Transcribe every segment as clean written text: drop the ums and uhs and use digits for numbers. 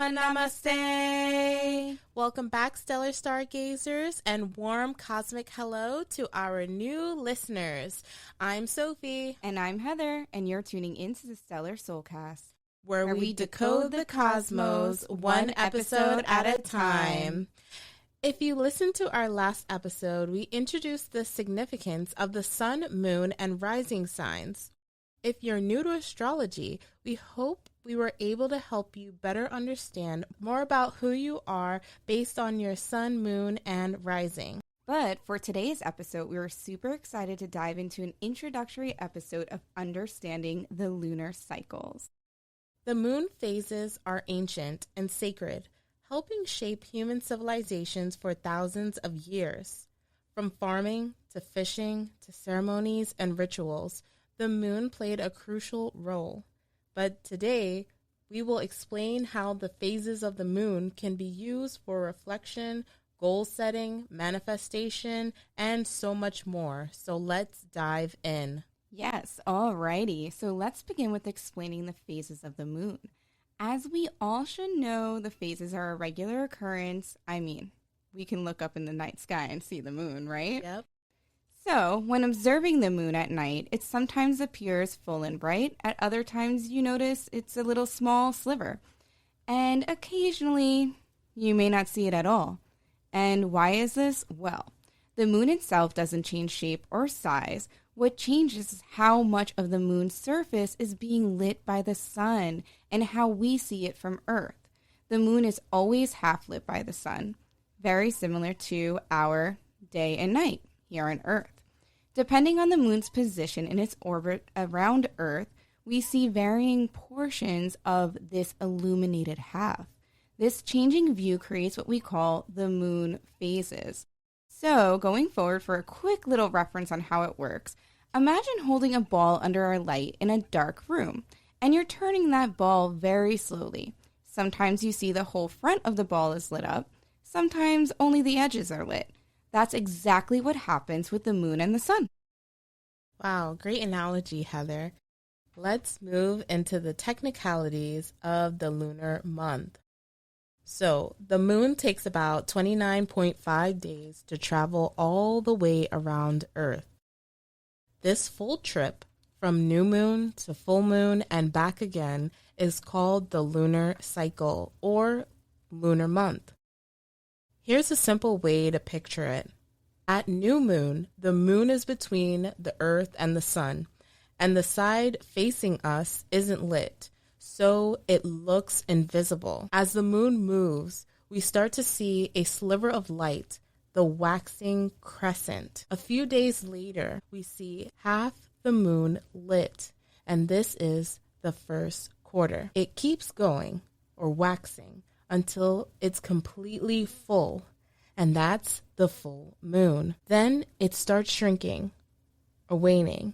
Namaste. Welcome back, stellar stargazers, and warm cosmic hello to our new listeners. I'm Sophie. And I'm Heather, and you're tuning into the Stellar Soulcast, where we decode the cosmos one episode at a time. If you listened to our last episode, we introduced the significance of the sun, moon, and rising signs. If you're new to astrology, we hope we were able to help you better understand more about who you are based on your sun, moon, and rising. But for today's episode, we were super excited to dive into an introductory episode of understanding the lunar cycles. The moon phases are ancient and sacred, helping shape human civilizations for thousands of years. From farming to fishing to ceremonies and rituals, the moon played a crucial role. But today, we will explain how the phases of the moon can be used for reflection, goal setting, manifestation, and so much more. So let's dive in. Yes, alrighty. So let's begin with explaining the phases of the moon. As we all should know, the phases are a regular occurrence. I mean, we can look up in the night sky and see the moon, right? Yep. So, when observing the moon at night, it sometimes appears full and bright. At other times, you notice it's a little small sliver. And occasionally, you may not see it at all. And why is this? Well, the moon itself doesn't change shape or size. What changes is how much of the moon's surface is being lit by the sun and how we see it from Earth. The moon is always half lit by the sun, very similar to our day and night here on Earth. Depending on the moon's position in its orbit around Earth, we see varying portions of this illuminated half. This changing view creates what we call the moon phases. So, going forward for a quick little reference on how it works, imagine holding a ball under a light in a dark room, and you're turning that ball very slowly. Sometimes you see the whole front of the ball is lit up, sometimes only the edges are lit. That's exactly what happens with the moon and the sun. Wow, great analogy, Heather. Let's move into the technicalities of the lunar month. So, the moon takes about 29.5 days to travel all the way around Earth. This full trip from new moon to full moon and back again is called the lunar cycle or lunar month. Here's a simple way to picture it. At new moon, the moon is between the Earth and the sun, and the side facing us isn't lit, so it looks invisible. As the moon moves, we start to see a sliver of light, the waxing crescent. A few days later, we see half the moon lit, and this is the first quarter. It keeps going, or waxing, until it's completely full, and that's the full moon. Then it starts shrinking or waning,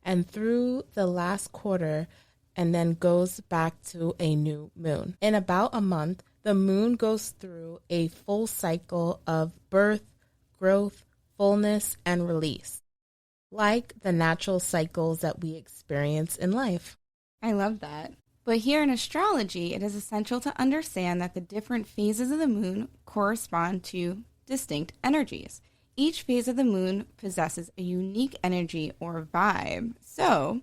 and through the last quarter, and then goes back to a new moon. In about a month, the moon goes through a full cycle of birth, growth, fullness, and release, like the natural cycles that we experience in life. I love that. But here in astrology, it is essential to understand that the different phases of the moon correspond to distinct energies. Each phase of the moon possesses a unique energy or vibe. So,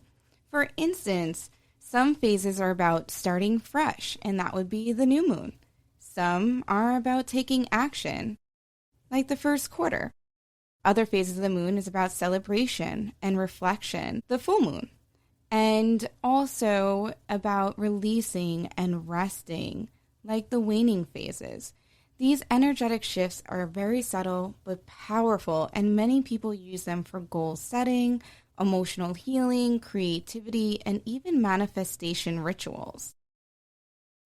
for instance, some phases are about starting fresh, and that would be the new moon. Some are about taking action, like the first quarter. Other phases of the moon is about celebration and reflection, the full moon. And also about releasing and resting, like the waning phases. These energetic shifts are very subtle but powerful, and many people use them for goal setting, emotional healing, creativity, and even manifestation rituals.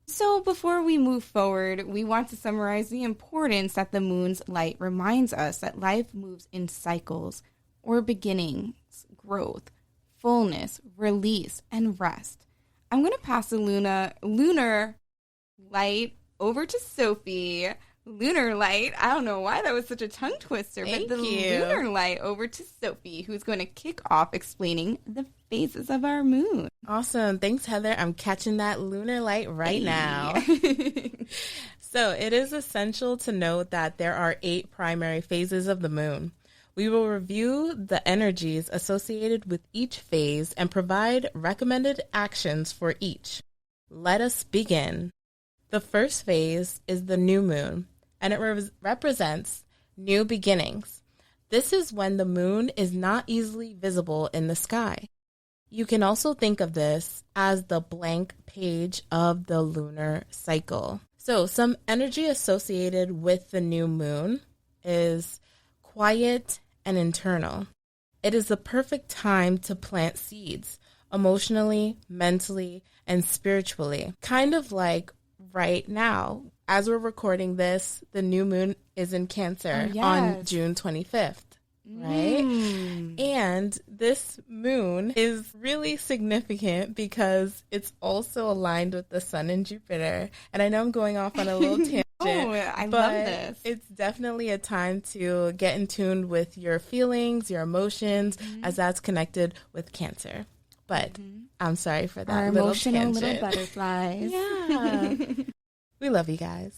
So before we move forward, we want to summarize the importance that the moon's light reminds us that life moves in cycles or beginnings, growth, fullness, release, and rest. I'm going to pass the lunar light over to Sophie lunar light. I don't know why that was such a tongue twister, Thank but the you. lunar light over to Sophie, who's going to kick off explaining the phases of our moon. Awesome. Thanks, Heather. I'm catching that lunar light right now. So it is essential to note that there are 8 primary phases of the moon. We will review the energies associated with each phase and provide recommended actions for each. Let us begin. The first phase is the new moon, and it represents new beginnings. This is when the moon is not easily visible in the sky. You can also think of this as the blank page of the lunar cycle. So some energy associated with the new moon is quiet and internal. It is the perfect time to plant seeds, emotionally, mentally, and spiritually. Kind of like right now, as we're recording this, the new moon is in Cancer on June 25th. Right? And this moon is really significant because it's also aligned with the sun and Jupiter. And I know I'm going off on a little tangent. I love this. It's definitely a time to get in tune with your feelings, your emotions, as that's connected with Cancer. But I'm sorry for that Our little emotional tangent. little butterflies. Yeah. We love you guys.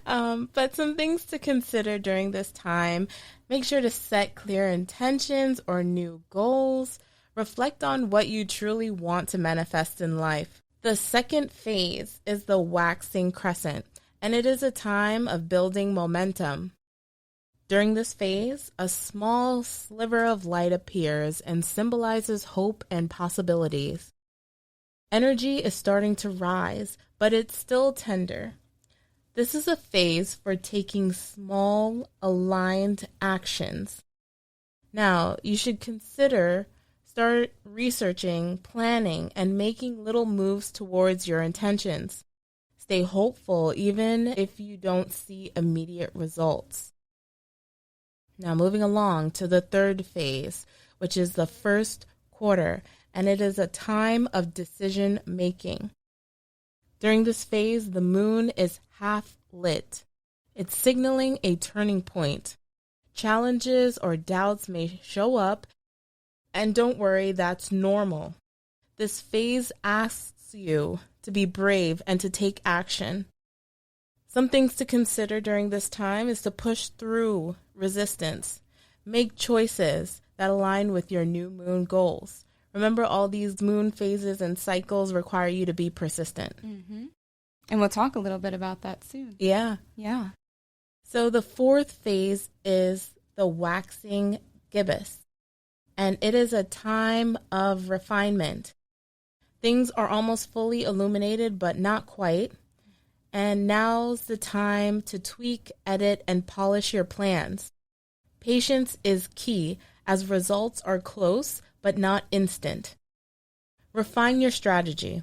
But some things to consider during this time. Make sure to set clear intentions or new goals. Reflect on what you truly want to manifest in life. The second phase is the waxing crescent, and it is a time of building momentum. During this phase, a small sliver of light appears and symbolizes hope and possibilities. Energy is starting to rise, but it's still tender. This is a phase for taking small, aligned actions. Now, you should start researching, planning, and making little moves towards your intentions. Stay hopeful even if you don't see immediate results. Now, moving along to the third phase, which is the first quarter, and it is a time of decision making. During this phase, the moon is half lit. It's signaling a turning point. Challenges or doubts may show up, and don't worry, that's normal. This phase asks you to be brave and to take action. Some things to consider during this time is to push through resistance. Make choices that align with your new moon goals. Remember, all these moon phases and cycles require you to be persistent. And we'll talk a little bit about that soon. Yeah. So the fourth phase is the waxing gibbous, and it is a time of refinement. Things are almost fully illuminated, but not quite. And now's the time to tweak, edit, and polish your plans. Patience is key, as results are close but not instant. Refine your strategy.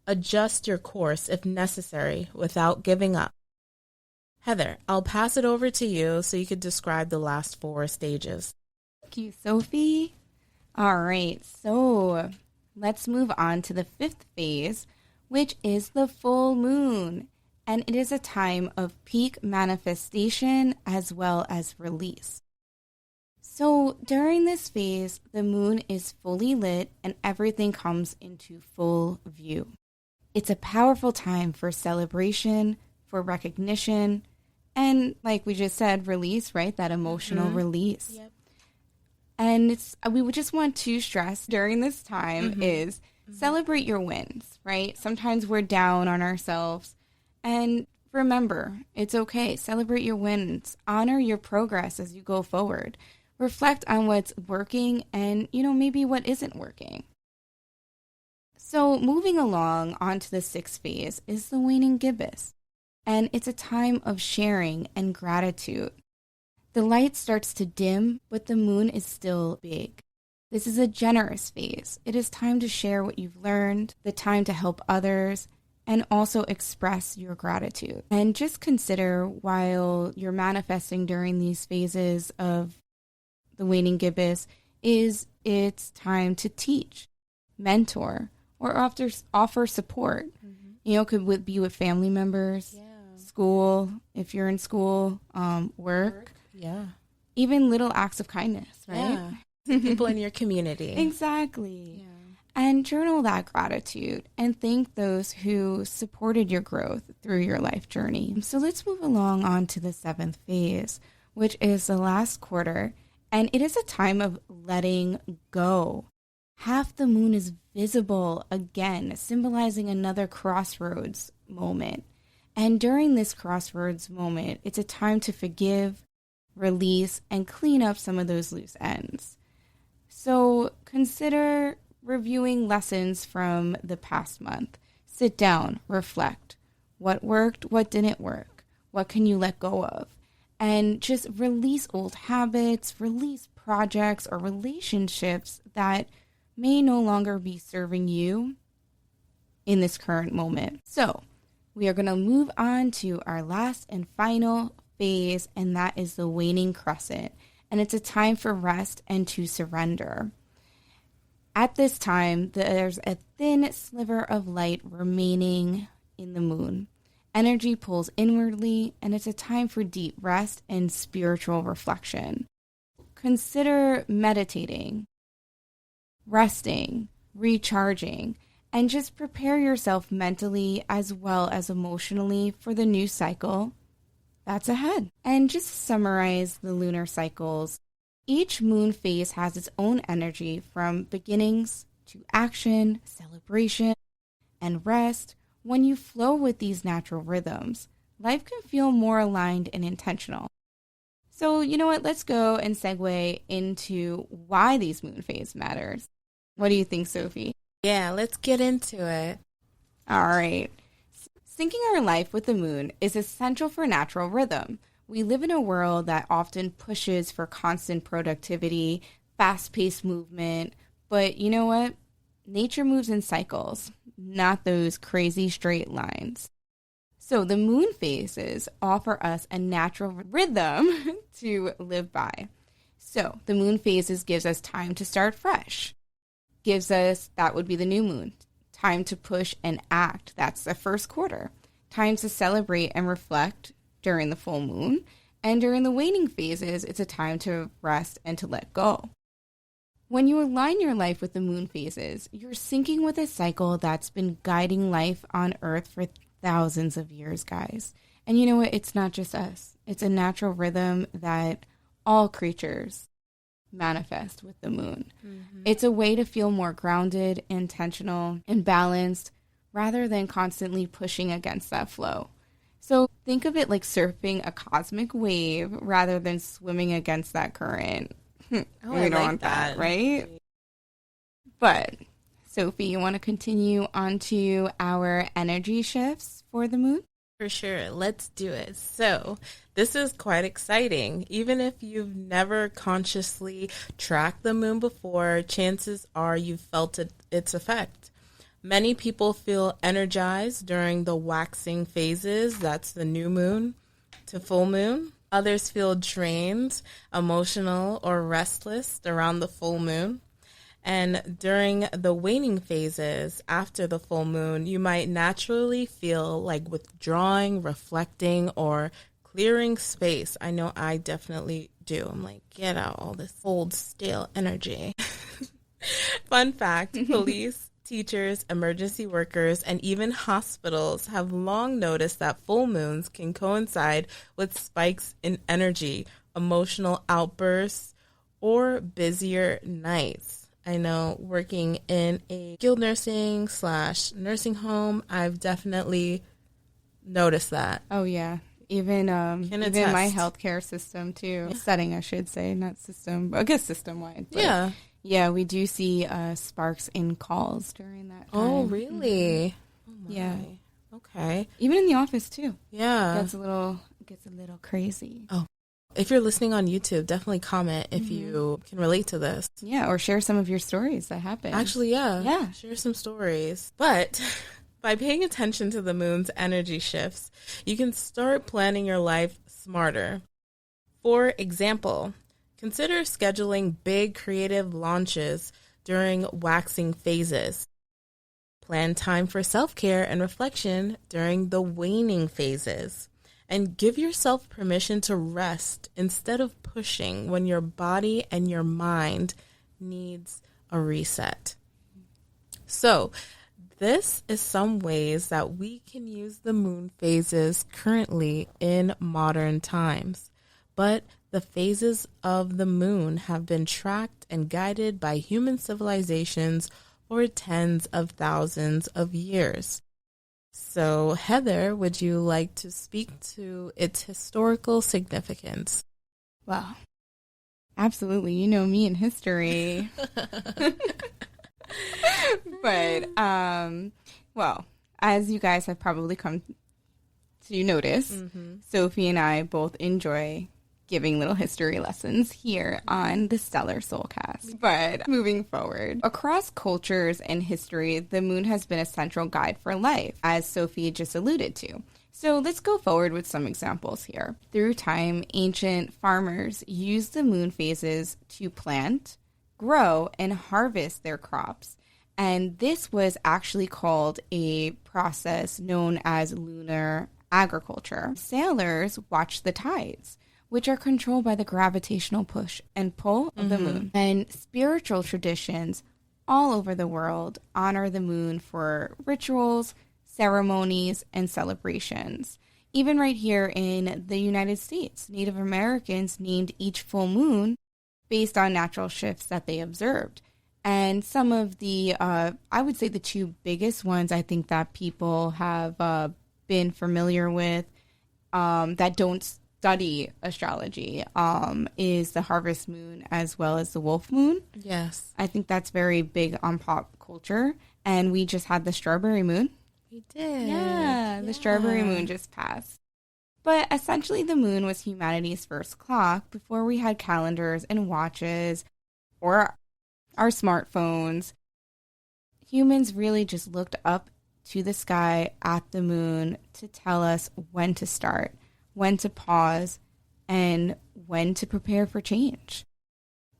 Adjust your course if necessary without giving up. Heather, I'll pass it over to you so you could describe the last 4 stages. Thank you, Sophie. All right, so let's move on to the 5th phase, which is the full moon. And it is a time of peak manifestation as well as release. So during this phase, the moon is fully lit and everything comes into full view. It's a powerful time for celebration, for recognition, and like we just said, release, right? That emotional release. Yep. And we would just want to stress during this time is celebrate your wins, right? Sometimes we're down on ourselves. And remember, it's okay. Celebrate your wins. Honor your progress as you go forward. Reflect on what's working and, maybe what isn't working. So moving along onto the 6th phase is the waning gibbous. And it's a time of sharing and gratitude. The light starts to dim, but the moon is still big. This is a generous phase. It is time to share what you've learned, the time to help others, and also express your gratitude. And just consider while you're manifesting during these phases of the waning gibbous, it's time to teach, mentor, or offer support. Could be with family members. Yeah. school, if you're in school, work. Yeah. Even little acts of kindness, right? Yeah. People in your community. Exactly. Yeah. And journal that gratitude and thank those who supported your growth through your life journey. So let's move along on to the 7th phase, which is the last quarter. And it is a time of letting go. Half the moon is visible again, symbolizing another crossroads moment. And during this crossroads moment, it's a time to forgive, release, and clean up some of those loose ends. So consider reviewing lessons from the past month. Sit down, reflect. What worked? What didn't work? What can you let go of? And just release old habits, release projects or relationships that may no longer be serving you in this current moment. So we are going to move on to our last and final phase, and that is the waning crescent. And it's a time for rest and to surrender. At this time, there's a thin sliver of light remaining in the moon. Energy pulls inwardly, and it's a time for deep rest and spiritual reflection. Consider meditating, resting, recharging, and just prepare yourself mentally as well as emotionally for the new cycle that's ahead. And just summarize the lunar cycles. Each moon phase has its own energy, from beginnings to action, celebration, and rest. When you flow with these natural rhythms, life can feel more aligned and intentional. So, you know what? Let's go and segue into why these moon phase matters. What do you think, Sophie? Yeah, let's get into it. All right. Syncing our life with the moon is essential for natural rhythm. We live in a world that often pushes for constant productivity, fast-paced movement, but you know what? Nature moves in cycles, not those crazy straight lines. So the moon phases offer us a natural rhythm to live by. So the moon phases gives us time to start fresh. Gives us, that would be the new moon, time to push and act. That's the first quarter. Time to celebrate and reflect during the full moon. And during the waning phases, it's a time to rest and to let go. When you align your life with the moon phases, you're syncing with a cycle that's been guiding life on Earth for thousands of years, guys. And you know what? It's not just us. It's a natural rhythm that all creatures manifest with the moon. Mm-hmm. It's a way to feel more grounded, intentional, and balanced rather than constantly pushing against that flow. So think of it like surfing a cosmic wave rather than swimming against that current. Oh, we don't want that, right? But Sophie, you want to continue on to our energy shifts for the moon? For sure. Let's do it. So this is quite exciting. Even if you've never consciously tracked the moon before, chances are you've felt its effect. Many people feel energized during the waxing phases, that's the new moon to full moon. Others feel drained, emotional, or restless around the full moon. And during the waning phases after the full moon, you might naturally feel like withdrawing, reflecting, or clearing space. I know I definitely do. I'm like, get out all this old, stale energy. Fun fact, police, teachers, emergency workers, and even hospitals have long noticed that full moons can coincide with spikes in energy, emotional outbursts, or busier nights. I know working in a skilled nursing / nursing home, I've definitely noticed that. Oh, yeah. Even my healthcare system, too. Yeah. Setting, I should say, not system. I guess system-wide. Yeah. Yeah, we do see sparks in calls during that time. Oh, really? Mm-hmm. Oh, yeah. Okay. Even in the office, too. Yeah. It gets a little crazy. Oh. If you're listening on YouTube, definitely comment if you can relate to this. Yeah, or share some of your stories that happen. Actually, yeah. Yeah. Share some stories. But by paying attention to the moon's energy shifts, you can start planning your life smarter. For example, consider scheduling big creative launches during waxing phases. Plan time for self-care and reflection during the waning phases. and give yourself permission to rest instead of pushing when your body and your mind needs a reset. So, this is some ways that we can use the moon phases currently in modern times. But the phases of the moon have been tracked and guided by human civilizations for tens of thousands of years. So, Heather, would you like to speak to its historical significance? Well, absolutely. You know me in history. But, well, as you guys have probably come to notice, Sophie and I both enjoy giving little history lessons here on the Stellar Soulcast. But moving forward, across cultures and history, the moon has been a central guide for life, as Sophie just alluded to. So let's go forward with some examples here. Through time, ancient farmers used the moon phases to plant, grow, and harvest their crops. And this was actually called a process known as lunar agriculture. Sailors watched the tides, which are controlled by the gravitational push and pull of the moon. And spiritual traditions all over the world honor the moon for rituals, ceremonies, and celebrations. Even right here in the United States, Native Americans named each full moon based on natural shifts that they observed. And some of the, I would say the two biggest ones I think that people have been familiar with that don't study astrology is the harvest moon as well as the wolf moon. Yes. I think that's very big on pop culture. And we just had the strawberry moon. We did. Yeah, the strawberry moon just passed. But essentially the moon was humanity's first clock before we had calendars and watches or our smartphones. Humans really just looked up to the sky at the moon to tell us when to start, when to pause, and when to prepare for change.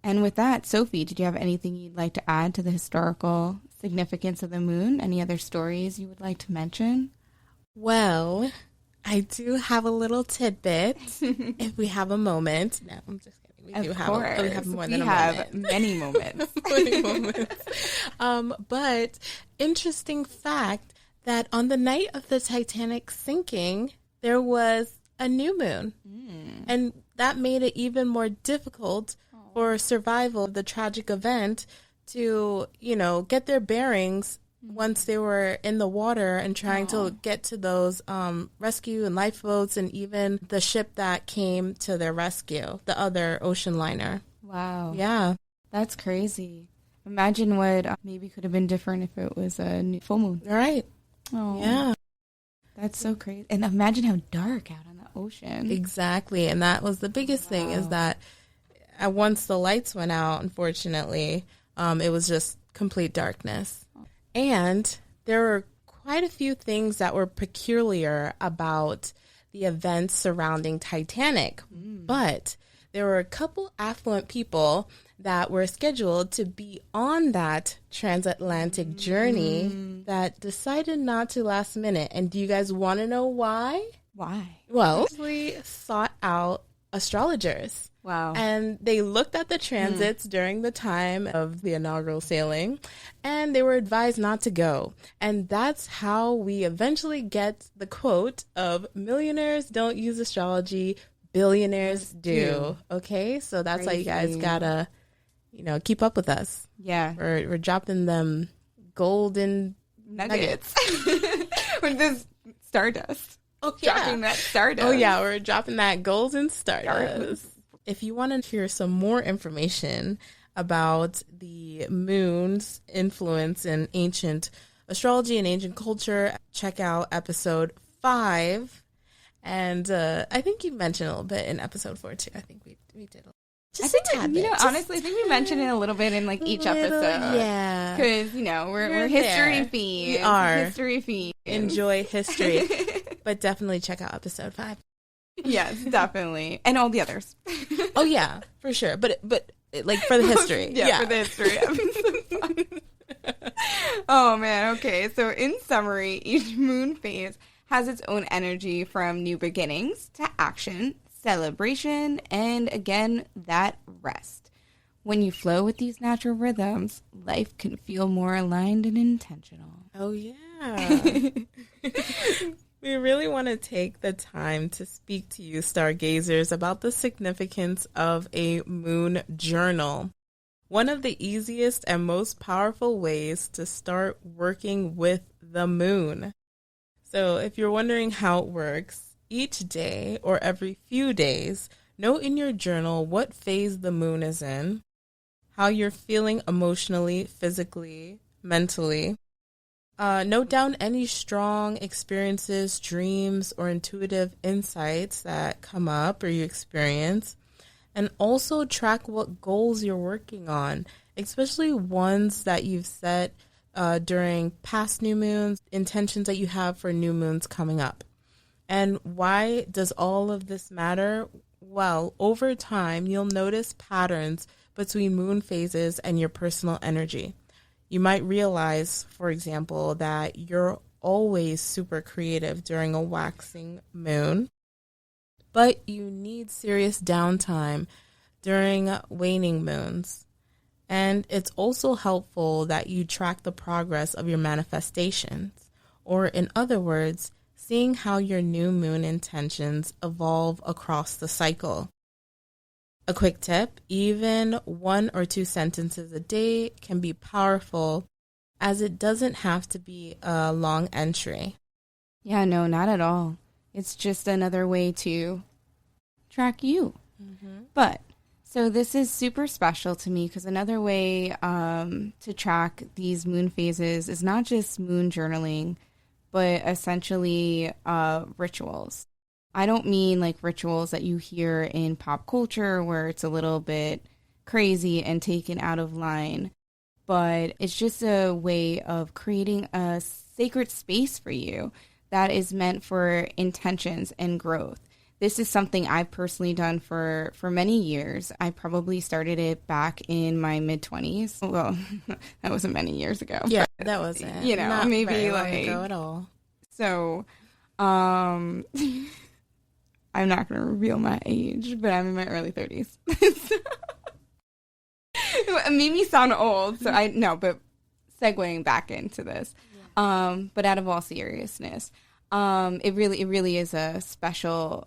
And with that, Sophie, did you have anything you'd like to add to the historical significance of the moon? Any other stories you would like to mention? Well, I do have a little tidbit if we have a moment. No, I'm just kidding. We have more than a moment. Many moments. Many moments. But interesting fact that on the night of the Titanic sinking, there was a new moon. And that made it even more difficult for survival of the tragic event to, get their bearings once they were in the water and trying to get to those rescue and lifeboats and even the ship that came to their rescue, the other ocean liner. Wow. Yeah. That's crazy. Imagine what maybe could have been different if it was a new full moon. Right. Oh. Yeah. That's so crazy. And imagine how dark out on the ocean. Exactly. And that was the biggest thing is that once the lights went out, unfortunately, it was just complete darkness. And there were quite a few things that were peculiar about the events surrounding Titanic. But there were a couple affluent people that were scheduled to be on that transatlantic journey that decided not to last minute. And do you guys want to know why? Why? Well, we sought out astrologers. Wow. And they looked at the transits during the time of the inaugural sailing, and they were advised not to go. And that's how we eventually get the quote of millionaires don't use astrology, billionaires do. Okay? So that's why you guys gotta, keep up with us. Yeah. We're dropping them golden nuggets. With this stardust. Oh, yeah. Dropping that stardust. Oh, yeah. We're dropping that golden stardust. If you want to hear some more information about the moon's influence in ancient astrology and ancient culture, check out episode 5. And I think you mentioned a little bit in episode 4 too. I think we did just a tad bit. Honestly, I think we mentioned it a little bit in each episode. Yeah. Because, we're history fiends. We are. History fiends. Enjoy history. But definitely check out episode 5. Yes, definitely. And all the others. Oh, yeah, for sure. But like for the history. For the history. Oh, man. Okay. So in summary, each moon phase has its own energy, from new beginnings to action, celebration, and again, that rest. When you flow with these natural rhythms, life can feel more aligned and intentional. Oh, yeah. We really want to take the time to speak to you, stargazers, about the significance of a moon journal. One of the easiest and most powerful ways to start working with the moon. So if you're wondering how it works, each day or every few days, note in your journal what phase the moon is in, how you're feeling emotionally, physically, mentally. Note down any strong experiences, dreams, or intuitive insights that come up or you experience. And also track what goals you're working on, especially ones that you've set during past new moons, intentions that you have for new moons coming up. And why does all of this matter? Well, over time, you'll notice patterns between moon phases and your personal energy. You might realize, for example, that you're always super creative during a waxing moon, but you need serious downtime during waning moons. And it's also helpful that you track the progress of your manifestations, or in other words, seeing how your new moon intentions evolve across the cycle. A quick tip, even 1 or 2 sentences a day can be powerful, as it doesn't have to be a long entry. Yeah, no, not at all. It's just another way to track you. Mm-hmm. But, so this is super special to me because another way to track these moon phases is not just moon journaling, but essentially rituals. I don't mean like rituals that you hear in pop culture where it's a little bit crazy and taken out of line, but it's just a way of creating a sacred space for you that is meant for intentions and growth. This is something I've personally done for many years. I probably started it back in my mid-20s. Well, that wasn't many years ago. Yeah, that wasn't. You know, Not maybe very long like ago at all. So, I'm not going to reveal my age, but I'm in my early 30s. It made me sound old, so but segueing back into this. Yeah. But out of all seriousness, it really is a special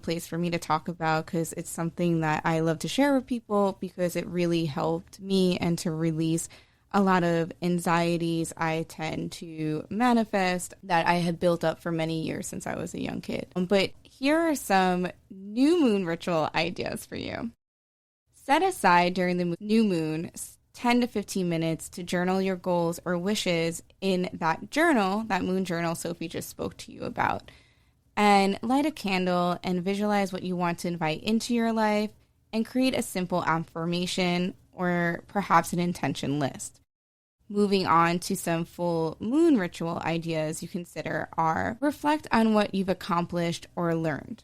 place for me to talk about because it's something that I love to share with people because it really helped me and to release a lot of anxieties I tend to manifest that I had built up for many years since I was a young kid. But here are some new moon ritual ideas for you. Set aside during the new moon 10 to 15 minutes to journal your goals or wishes in that journal, that moon journal Sophie just spoke to you about. And light a candle and visualize what you want to invite into your life and create a simple affirmation or perhaps an intention list. Moving on to some full moon ritual ideas you consider are reflect on what you've accomplished or learned.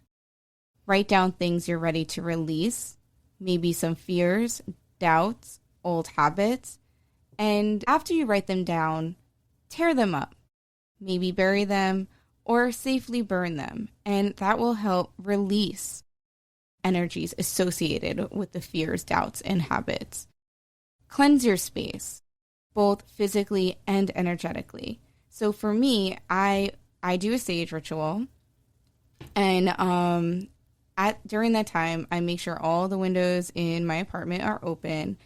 Write down things you're ready to release, maybe some fears, doubts, old habits, and after you write them down, tear them up. Maybe bury them or safely burn them, and that will help release energies associated with the fears, doubts, and habits. Cleanse your space, both physically and energetically. So for me, I do a sage ritual, and during that time, I make sure all the windows in my apartment are open.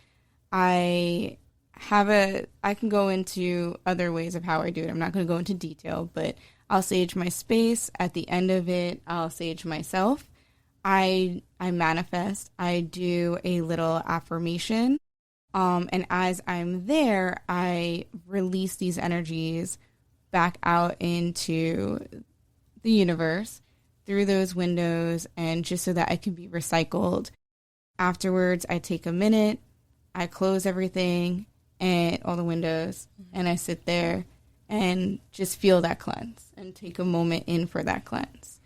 I can go into other ways of how I do it. I'm not going to go into detail, but I'll sage my space. At the end of it, I'll sage myself. I manifest. I do a little affirmation. And as I'm there, I release these energies back out into the universe through those windows, and just so that I can be recycled. Afterwards, I take a minute, I close everything and all the windows, and I sit there and just feel that cleanse and take a moment in for that cleanse.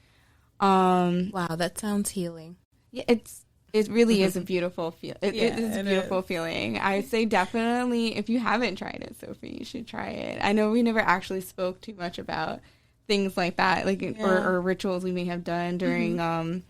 Wow, that sounds healing. Yeah, it really is a beautiful feel. It is a beautiful feeling. I say definitely, if you haven't tried it, Sophie, you should try it. I know we never actually spoke too much about things like that, like or rituals we may have done during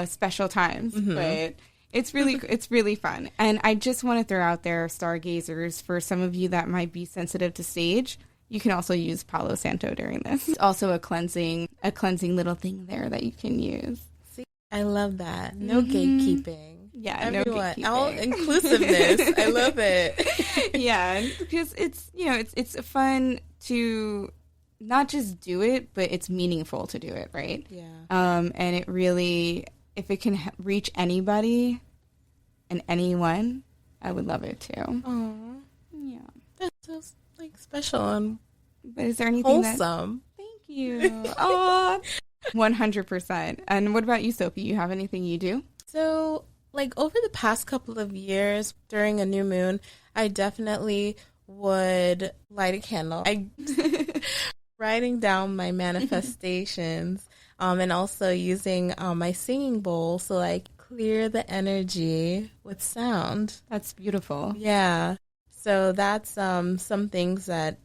special times. But it's really fun. And I just want to throw out there, stargazers, for some of you that might be sensitive to sage, you can also use Palo Santo during this. It's also a cleansing little thing there that you can use. See, I love that. No gatekeeping. Yeah, everyone, no gatekeeping. All inclusiveness. I love it. Yeah, because it's fun to not just do it, but it's meaningful to do it, right? Yeah. And it really, if it can reach anybody and anyone, I would love it too. Oh, yeah, that's just special and but is there anything wholesome? Thank you. Oh, 100%. And what about you, Sophie? You have anything you do? So, over the past couple of years during a new moon, I definitely would light a candle. Writing down my manifestations, and also using my singing bowl so clear the energy with sound. That's beautiful. Yeah. So that's some things that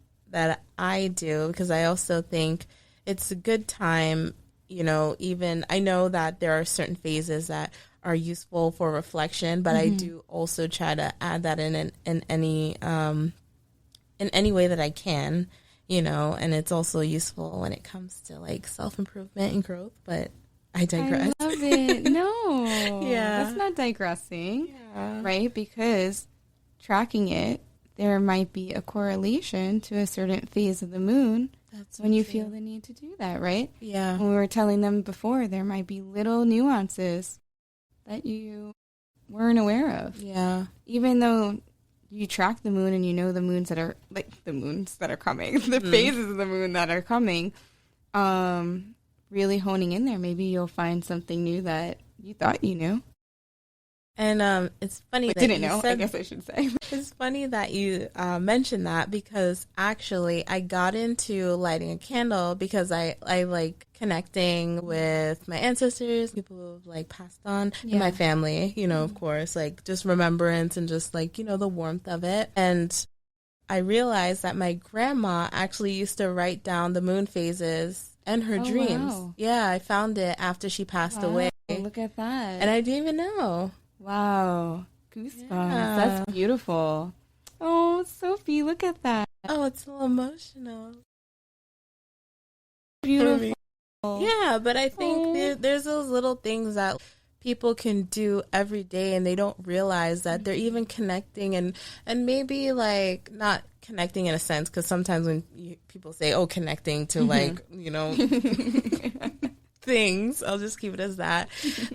I do, because I also think it's a good time, even I know that there are certain phases that are useful for reflection, but I do also try to add that in any way that I can, and it's also useful when it comes to self-improvement and growth, but I digress. I love it. No. Yeah. That's not digressing. Yeah. Right? Because tracking it, there might be a correlation to a certain phase of the moon. That's when you feel the need to do that, right? Yeah. When we were telling them before, there might be little nuances that you weren't aware of. Yeah. Even though you track the moon and you know the moons that are, the moons that are coming, the phases of the moon that are coming, really honing in there, maybe you'll find something new that you thought you knew. And it's funny that didn't know, I guess I should say. It's funny that you mentioned that, because actually I got into lighting a candle because I like connecting with my ancestors, people who've passed on in my family, of course, just remembrance and just the warmth of it. And I realized that my grandma actually used to write down the moon phases and her dreams. Wow. Yeah, I found it after she passed away. Look at that. And I didn't even know. Wow. Goosebumps. Yeah. That's beautiful. Oh, Sophie, look at that. Oh, it's a little emotional. Beautiful. Yeah, but I think there's those little things that people can do every day, and they don't realize that they're even connecting, and maybe not connecting in a sense, because sometimes when people say, oh, connecting to things, I'll just keep it as that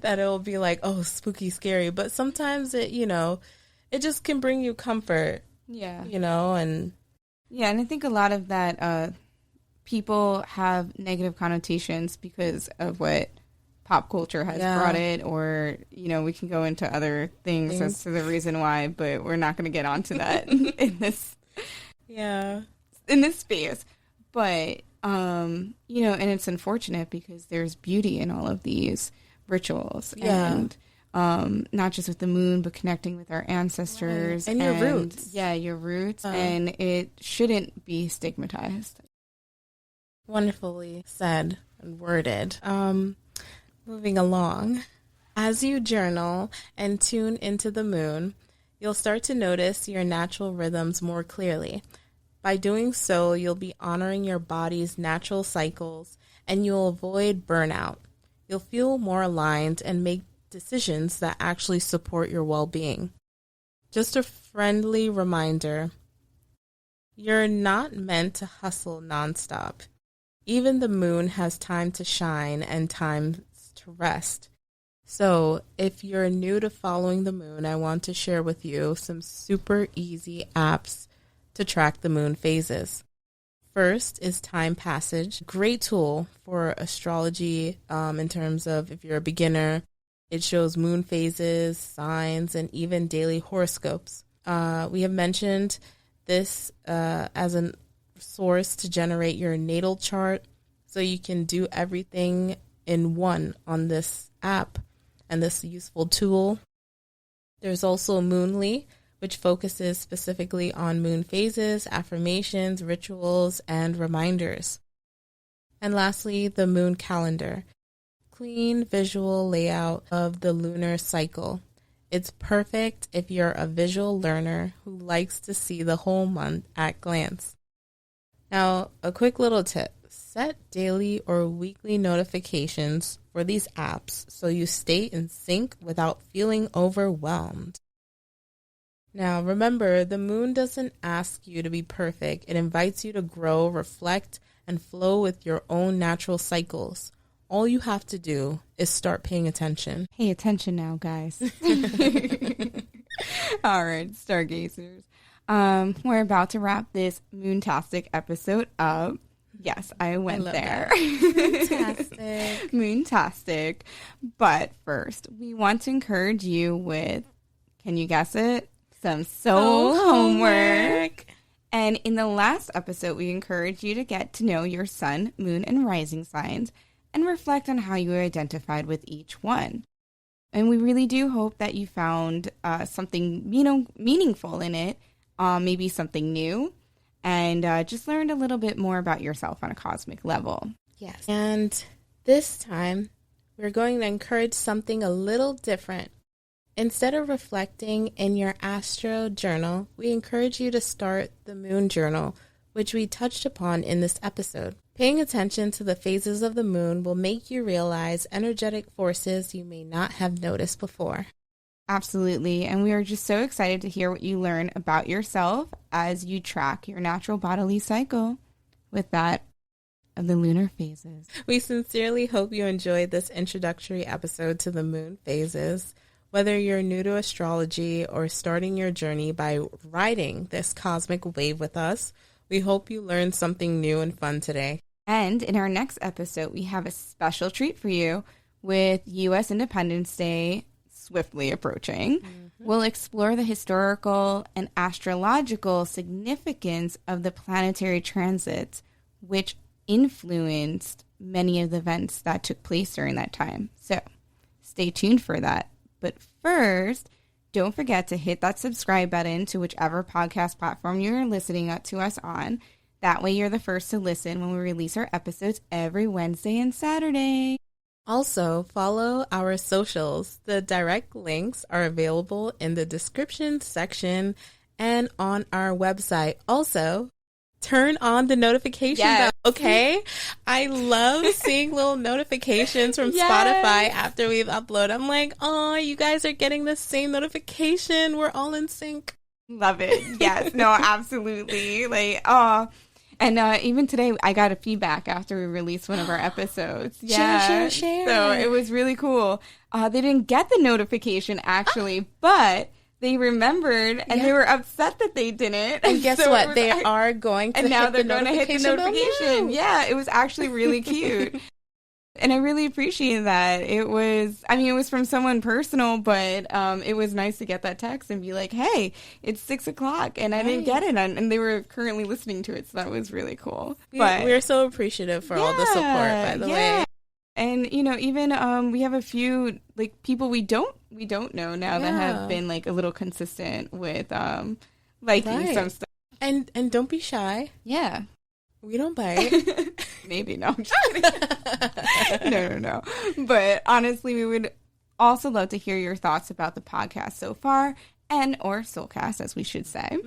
it'll be oh, spooky, scary, but sometimes it it just can bring you comfort. Yeah. And yeah, and I think a lot of that people have negative connotations because of what pop culture has brought it, or we can go into other things as to the reason why, but we're not going to get onto that in this space. But and it's unfortunate because there's beauty in all of these rituals, and not just with the moon, but connecting with our ancestors and your roots. Yeah, your roots, and it shouldn't be stigmatized. Wonderfully said and worded. Moving along, as you journal and tune into the moon, you'll start to notice your natural rhythms more clearly. By doing so, you'll be honoring your body's natural cycles, and you'll avoid burnout. You'll feel more aligned and make decisions that actually support your well-being. Just a friendly reminder, you're not meant to hustle nonstop. Even the moon has time to shine and time to rest. So if you're new to following the moon, I want to share with you some super easy apps to track the moon phases. First is Time Passage, great tool for astrology in terms of if you're a beginner. It shows moon phases, signs, and even daily horoscopes. We have mentioned this as a source to generate your natal chart, so you can do everything in one on this app and this useful tool. There's also Moonly, which focuses specifically on moon phases, affirmations, rituals, and reminders. And lastly, the moon calendar. Clean visual layout of the lunar cycle. It's perfect if you're a visual learner who likes to see the whole month at glance. Now, a quick little tip. Set daily or weekly notifications for these apps so you stay in sync without feeling overwhelmed. Now, remember, the moon doesn't ask you to be perfect. It invites you to grow, reflect, and flow with your own natural cycles. All you have to do is start paying attention. Pay attention now, guys. All right, stargazers. We're about to wrap this moontastic episode up. Yes, I went there. Moontastic. Moontastic. But first, we want to encourage you with, can you guess it? Some soul homework. And in the last episode, we encouraged you to get to know your sun, moon, and rising signs and reflect on how you identified with each one. And we really do hope that you found something, meaningful in it, maybe something new, and just learned a little bit more about yourself on a cosmic level. Yes. And this time, we're going to encourage something a little different. Instead of reflecting in your astro journal, we encourage you to start the moon journal, which we touched upon in this episode. Paying attention to the phases of the moon will make you realize energetic forces you may not have noticed before. Absolutely. And we are just so excited to hear what you learn about yourself as you track your natural bodily cycle with that of the lunar phases. We sincerely hope you enjoyed this introductory episode to the moon phases. Whether you're new to astrology or starting your journey by riding this cosmic wave with us, we hope you learned something new and fun today. And in our next episode, we have a special treat for you with U.S. Independence Day swiftly approaching. Mm-hmm. We'll explore the historical and astrological significance of the planetary transits, which influenced many of the events that took place during that time. So stay tuned for that. But first, don't forget to hit that subscribe button to whichever podcast platform you're listening to us on. That way you're the first to listen when we release our episodes every Wednesday and Saturday. Also, follow our socials. The direct links are available in the description section and on our website. Also, turn on the notification bell, okay? I love seeing little notifications from Spotify after we've uploaded. I'm like, oh, you guys are getting the same notification. We're all in sync. Love it. Yes. No, absolutely. And even today, I got a feedback after we released one of our episodes. Share. So it was really cool. They didn't get the notification, actually, but they remembered, and they were upset that they didn't. And guess what? They are going to and now hit they're the going to hit the notification. Yeah, it was actually really cute. And I really appreciate that. It was from someone personal, but it was nice to get that text and be like, hey, it's 6:00 and I didn't get it. And they were currently listening to it. So that was really cool. But we're so appreciative for all the support, by the way. And, even we have a few people we don't know now that have been a little consistent with liking some stuff. And don't be shy. Yeah. We don't bite. Maybe. No, I'm just kidding. No. But honestly, we would also love to hear your thoughts about the podcast so far, or Soulcast, as we should say,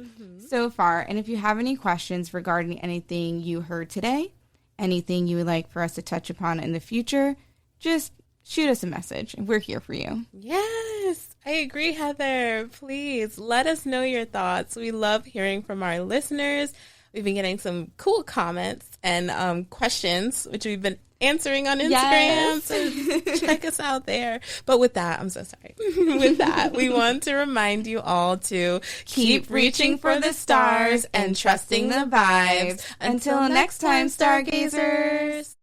so far. And if you have any questions regarding anything you heard today, anything you would like for us to touch upon in the future, just shoot us a message. We're here for you. Yes, I agree, Heather. Please let us know your thoughts. We love hearing from our listeners. We've been getting some cool comments and questions, which we've been answering on Instagram. Yes. So check us out there. But with that, I'm so sorry. With that, we want to remind you all to keep reaching for the stars and trusting the vibes. Until next time, stargazers.